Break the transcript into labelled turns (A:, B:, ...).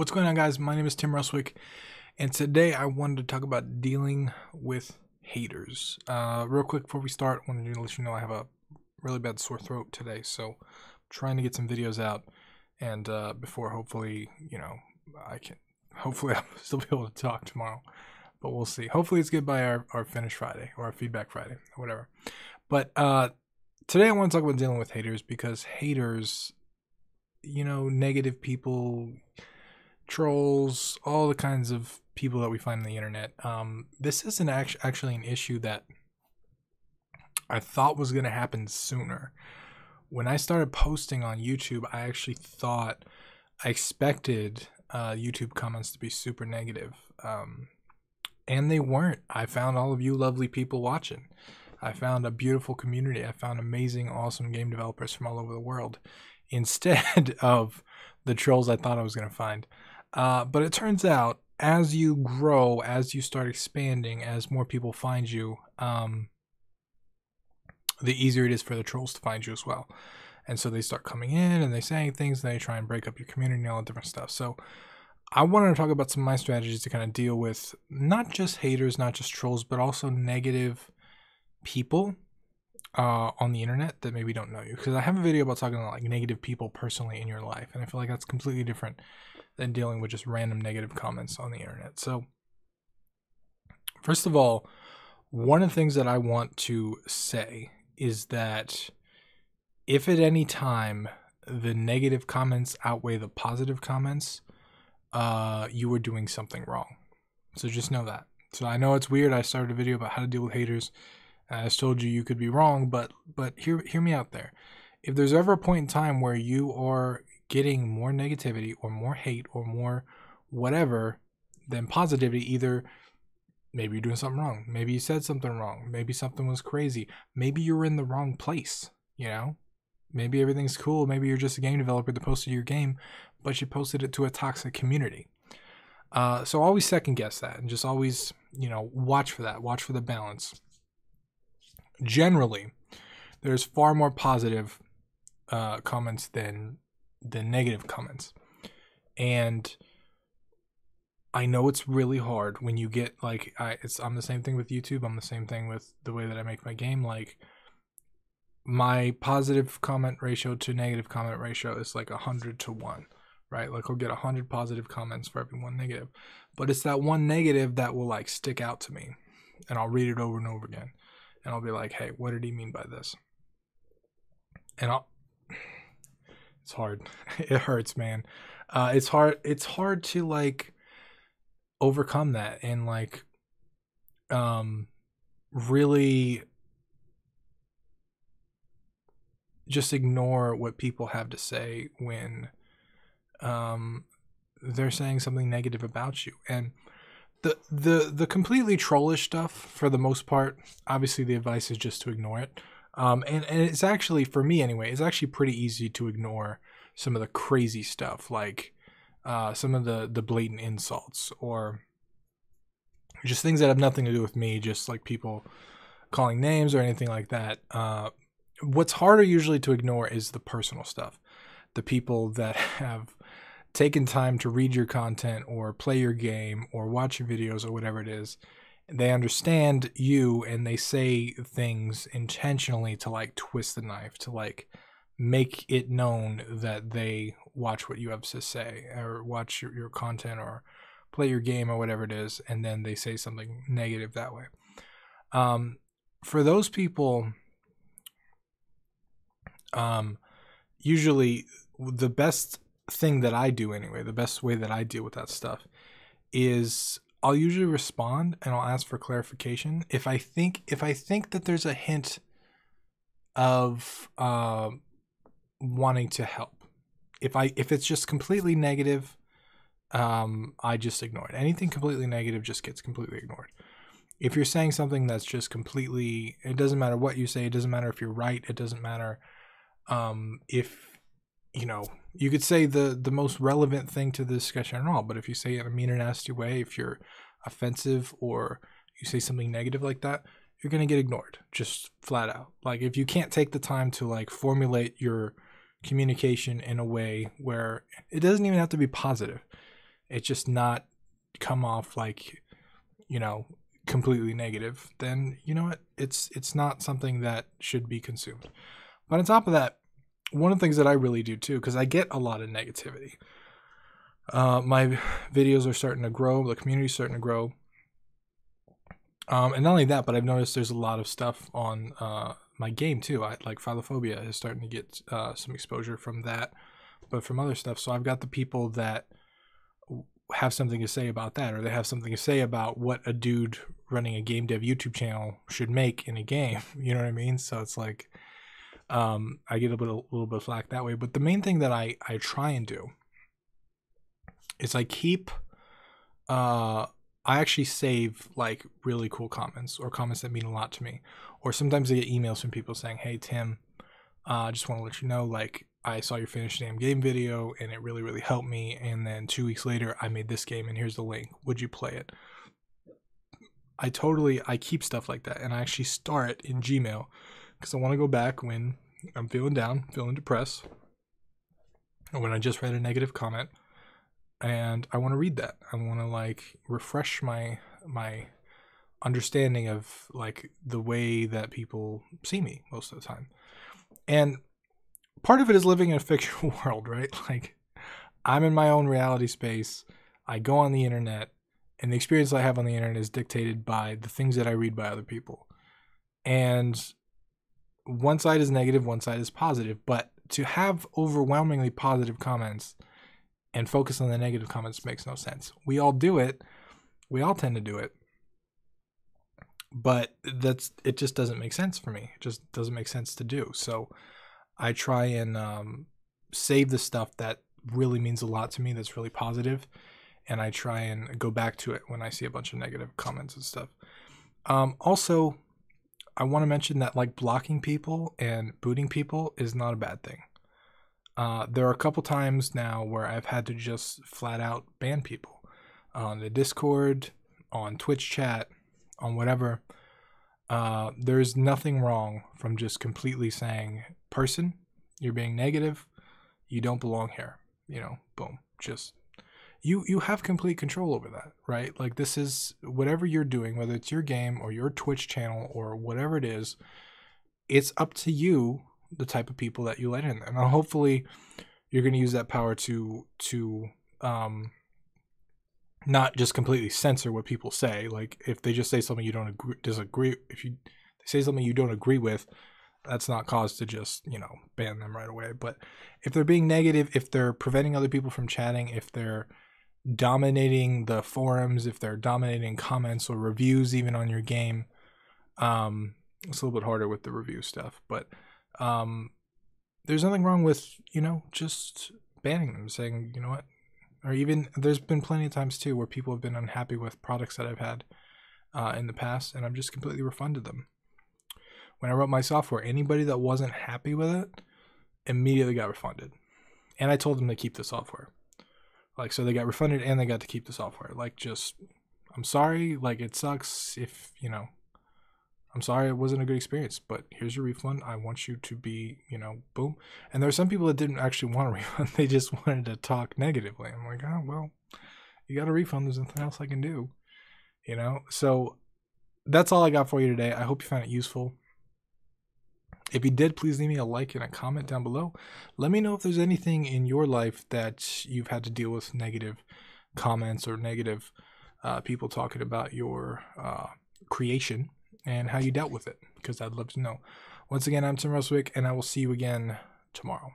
A: What's going on, guys? My name is Tim Ruswick, and today I wanted to talk about dealing with haters. Real quick before we start, I wanted to let you know I have a really bad sore throat today, so I'm trying to get some videos out, and before hopefully, hopefully I'll still be able to talk tomorrow, but we'll see. Hopefully it's good by our finish Friday, or our feedback Friday, or whatever. But today I want to talk about dealing with haters, because haters, negative people, trolls, all the kinds of people that we find on the internet. This isn't actually an issue that I thought was going to happen sooner. When I started posting on YouTube, I actually thought, I expected YouTube comments to be super negative. And they weren't. I found all of you lovely people watching. I found a beautiful community. I found amazing, awesome game developers from all over the world, instead of the trolls I thought I was going to find. But it turns out, as you grow, as you start expanding, as more people find you, the easier it is for the trolls to find you as well. And so they start coming in and they saying things, and they try and break up your community and all that different stuff. So I wanted to talk about some of my strategies to kind of deal with not just haters, not just trolls, but also negative people on the internet that maybe don't know you. Because I have a video about talking about like negative people personally in your life, and I feel like that's completely different than dealing with just random negative comments on the internet. So first of all, one of the things that I want to say is that if at any time the negative comments outweigh the positive comments, you are doing something wrong. So just know that. So I know it's weird. I started a video about how to deal with haters. I just told you could be wrong, but hear me out there. If there's ever a point in time where you are getting more negativity or more hate or more whatever than positivity, either maybe you're doing something wrong, maybe you said something wrong, maybe something was crazy, maybe you're in the wrong place, maybe everything's cool, maybe you're just a game developer that posted your game, but you posted it to a toxic community. So always second guess that, and just always, watch for that, watch for the balance. Generally, there's far more positive comments than negative comments. And I know it's really hard when you get like, I'm the same thing with YouTube. I'm the same thing with the way that I make my game. Like, my positive comment ratio to negative comment ratio is like 100 to 1, right? Like, I'll get 100 positive comments for every one negative, but it's that one negative that will like stick out to me, and I'll read it over and over again, and I'll be like, hey, what did he mean by this? And it's hard. It hurts, man. It's hard to like overcome that and like really just ignore what people have to say when they're saying something negative about you. And the completely trollish stuff, for the most part, obviously the advice is just to ignore it. And it's actually, for me anyway, it's actually pretty easy to ignore some of the crazy stuff, like some of the blatant insults, or just things that have nothing to do with me, just like people calling names or anything like that. What's harder usually to ignore is the personal stuff. The people that have taken time to read your content or play your game or watch your videos or whatever it is. They understand you, and they say things intentionally to like twist the knife, to like make it known that they watch what you have to say, or watch your content, or play your game, or whatever it is, and then they say something negative that way. For those people, usually the best thing that I do anyway, the best way that I deal with that stuff is I'll usually respond and I'll ask for clarification. If I think that there's a hint of wanting to help. If it's just completely negative, I just ignore it. Anything completely negative just gets completely ignored. If you're saying something that's just completely, it doesn't matter what you say, it doesn't matter if you're right, it doesn't matter if you could say the most relevant thing to the discussion at all, but if you say it in a mean or nasty way, if you're offensive or you say something negative like that, you're going to get ignored, just flat out. Like, if you can't take the time to like formulate your communication in a way where it doesn't even have to be positive. it's just not come off like, you know, completely negative, then you know what? It's not something that should be consumed. But on top of that, one of the things that I really do too, because I get a lot of negativity. My videos are starting to grow, the community's starting to grow. And not only that, but I've noticed there's a lot of stuff on my game too. Like Philophobia is starting to get some exposure from that, but from other stuff. So I've got the people that have something to say about that, or they have something to say about what a dude running a game dev YouTube channel should make in a game. You know what I mean? So it's like I get a little bit of flack that way. But the main thing that I try and do is I keep I actually save like really cool comments or comments that mean a lot to me. Or sometimes I get emails from people saying, "Hey Tim, I just want to let you know, like, I saw your finished damn game video and it really, really helped me. And then 2 weeks later, I made this game and here's the link. Would you play it?" I keep stuff like that, and I actually store it in Gmail because I want to go back when I'm feeling down, feeling depressed, or when I just read a negative comment, and I want to read that. I want to like refresh my understanding of like the way that people see me most of the time. And part of it is living in a fictional world, right? Like, I'm in my own reality space. I go on the internet, and the experience I have on the internet is dictated by the things that I read by other people. And one side is negative, one side is positive. But to have overwhelmingly positive comments and focus on the negative comments makes no sense. We all do it. We all tend to do it. But it just doesn't make sense for me. It just doesn't make sense to do. So I try and save the stuff that really means a lot to me, that's really positive, and I try and go back to it when I see a bunch of negative comments and stuff. Also, I want to mention that like blocking people and booting people is not a bad thing. There are a couple times now where I've had to just flat out ban people on the Discord, on Twitch chat, on whatever. There's nothing wrong from just completely saying, "Person, you're being negative. You don't belong here." You know, boom. Just you have complete control over that, right? Like, this is whatever you're doing, whether it's your game or your Twitch channel or whatever it is, it's up to you, the type of people that you let in there. Now, hopefully you're going to use that power to not just completely censor what people say. Like, if they just say something you don't disagree, if you say something you don't agree with, that's not cause to just, you know, ban them right away. But if they're being negative, if they're preventing other people from chatting, if they're dominating the forums, if they're dominating comments or reviews even on your game, it's a little bit harder with the review stuff, but there's nothing wrong with, you know, just banning them, saying, you know what, or even there's been plenty of times too where people have been unhappy with products that I've had in the past, and I've just completely refunded them. When I wrote my software, anybody that wasn't happy with it immediately got refunded. And I told them to keep the software. Like, so they got refunded and they got to keep the software. Like, just, I'm sorry, like, it sucks if, you know, I'm sorry it wasn't a good experience, but here's your refund. I want you to be, you know, boom. And there are some people that didn't actually want a refund. They just wanted to talk negatively. I'm like, oh, well, you got a refund. There's nothing else I can do, you know? So that's all I got for you today. I hope you found it useful. If you did, please leave me a like and a comment down below. Let me know if there's anything in your life that you've had to deal with negative comments or negative people talking about your creation and how you dealt with it, because I'd love to know. Once again, I'm Tim Roswick, and I will see you again tomorrow.